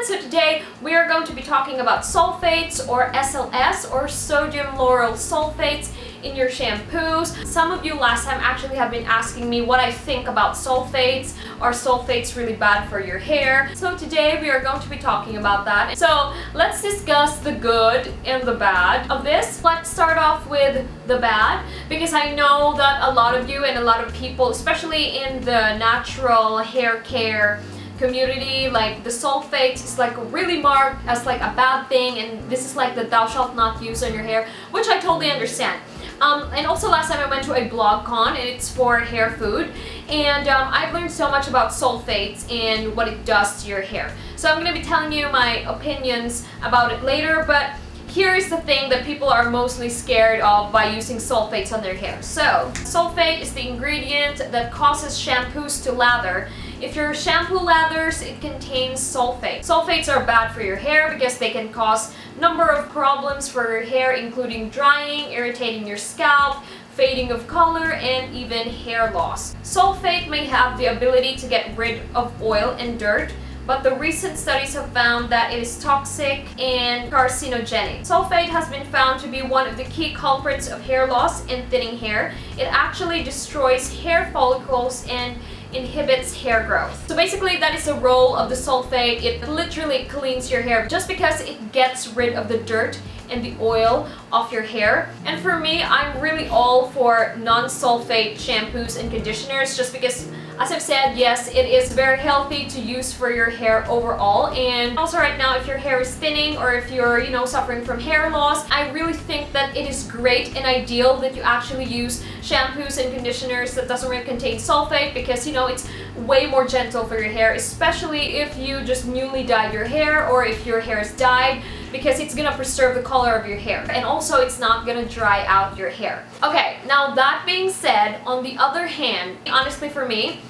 everyone, so today we are going to be talking about sulfates or SLS or sodium lauryl sulfates in your shampoos. Some of you last time actually have been asking me what I think about sulfates. Are sulfates really bad for your hair? So today we are going to be talking about that. So let's discuss the good and the bad of this. Let's start off with the bad, because I know that a lot of you and a lot of people, especially in the natural hair care community, like the sulfates is like really marked as like a bad thing, and this is like the thou shalt not use on your hair, which I totally understand. And also last time I went to a blog con, and it's for hair food, and I've learned so much about sulfates and what it does to your hair. So I'm going to be telling you my opinions about it later, but here is the thing that people are mostly scared of by using sulfates on their hair. So, sulfate is the ingredient that causes shampoos to lather. If your shampoo lathers, it contains sulfate. Sulfates are bad for your hair because they can cause a number of problems for your hair, including drying, irritating your scalp, fading of color, and even hair loss. Sulfate may have the ability to get rid of oil and dirt, but the recent studies have found that it is toxic and carcinogenic. Sulfate has been found to be one of the key culprits of hair loss and thinning hair. It actually destroys hair follicles and inhibits hair growth. So basically that is the role of the sulfate. It literally cleans your hair just because it gets rid of the dirt and the oil off your hair. And for me, I'm really all for non-sulfate shampoos and conditioners, just because, as I've said, yes, it is very healthy to use for your hair overall. And also right now, if your hair is thinning or if you're, suffering from hair loss, I really think that it is great and ideal that you actually use shampoos and conditioners that doesn't really contain sulfate, because, it's way more gentle for your hair, especially if you just newly dyed your hair or if your hair is dyed, because it's gonna preserve the color of your hair, and also it's not gonna dry out your hair. Okay, now that being said, on the other hand, honestly for me,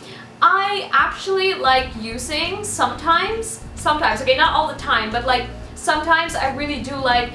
I actually like using sometimes, okay, not all the time, but like sometimes I really do like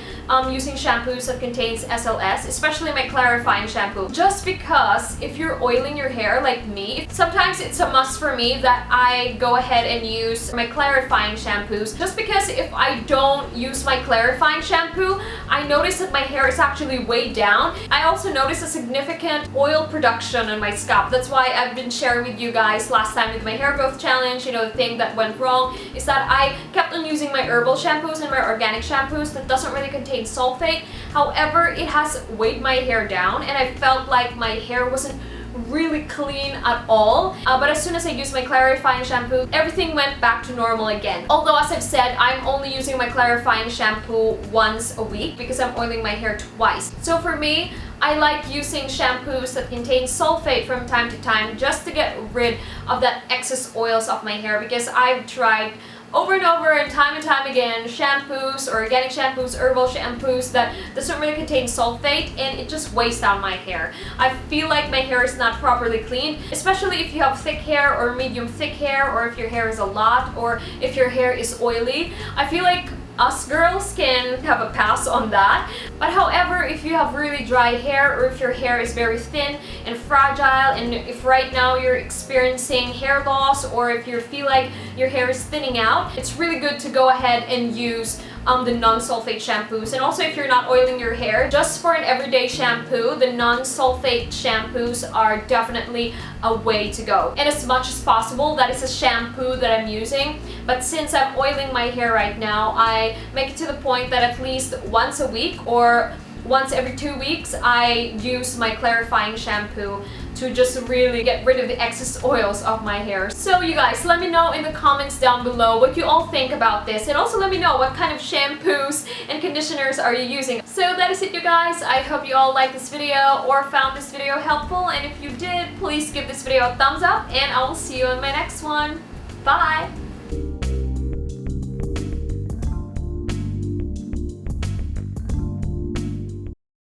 using shampoos that contains SLS, especially my clarifying shampoo. Just because if you're oiling your hair like me, sometimes it's a must for me that I go ahead and use my clarifying shampoos. Just because if I don't use my clarifying shampoo, I notice that my hair is actually way down. I also notice a significant oil production on my scalp. That's why I've been sharing with you guys last time with my hair growth challenge, the thing that went wrong is that I kept on using my herbal shampoos and my organic shampoos that doesn't really contain sulfate. However, it has weighed my hair down, and I felt like my hair wasn't really clean at all. But as soon as I used my clarifying shampoo, everything went back to normal again. Although, as I've said, I'm only using my clarifying shampoo once a week because I'm oiling my hair twice. So for me, I like using shampoos that contain sulfate from time to time just to get rid of that excess oils off my hair, because I've tried over and over and time again shampoos, organic shampoos, herbal shampoos that doesn't really contain sulfate, and it just weighs down my hair. I feel like my hair is not properly clean, especially if you have thick hair or medium thick hair, or if your hair is a lot, or if your hair is oily. I feel like us girls can have a pass on that. But however, if you have really dry hair, or if your hair is very thin and fragile, and if right now you're experiencing hair loss, or if you feel like your hair is thinning out, it's really good to go ahead and use the non-sulfate shampoos. And also, if you're not oiling your hair, just for an everyday shampoo, the non-sulfate shampoos are definitely a way to go. And as much as possible, that is a shampoo that I'm using. But since I'm oiling my hair right now, I make it to the point that at least once a week or once every 2 weeks, I use my clarifying shampoo to just really get rid of the excess oils of my hair. So you guys, let me know in the comments down below what you all think about this, and also let me know what kind of shampoos and conditioners are you using. So that is it, you guys. I hope you all liked this video or found this video helpful, and if you did, please give this video a thumbs up, and I will see you in my next one. Bye!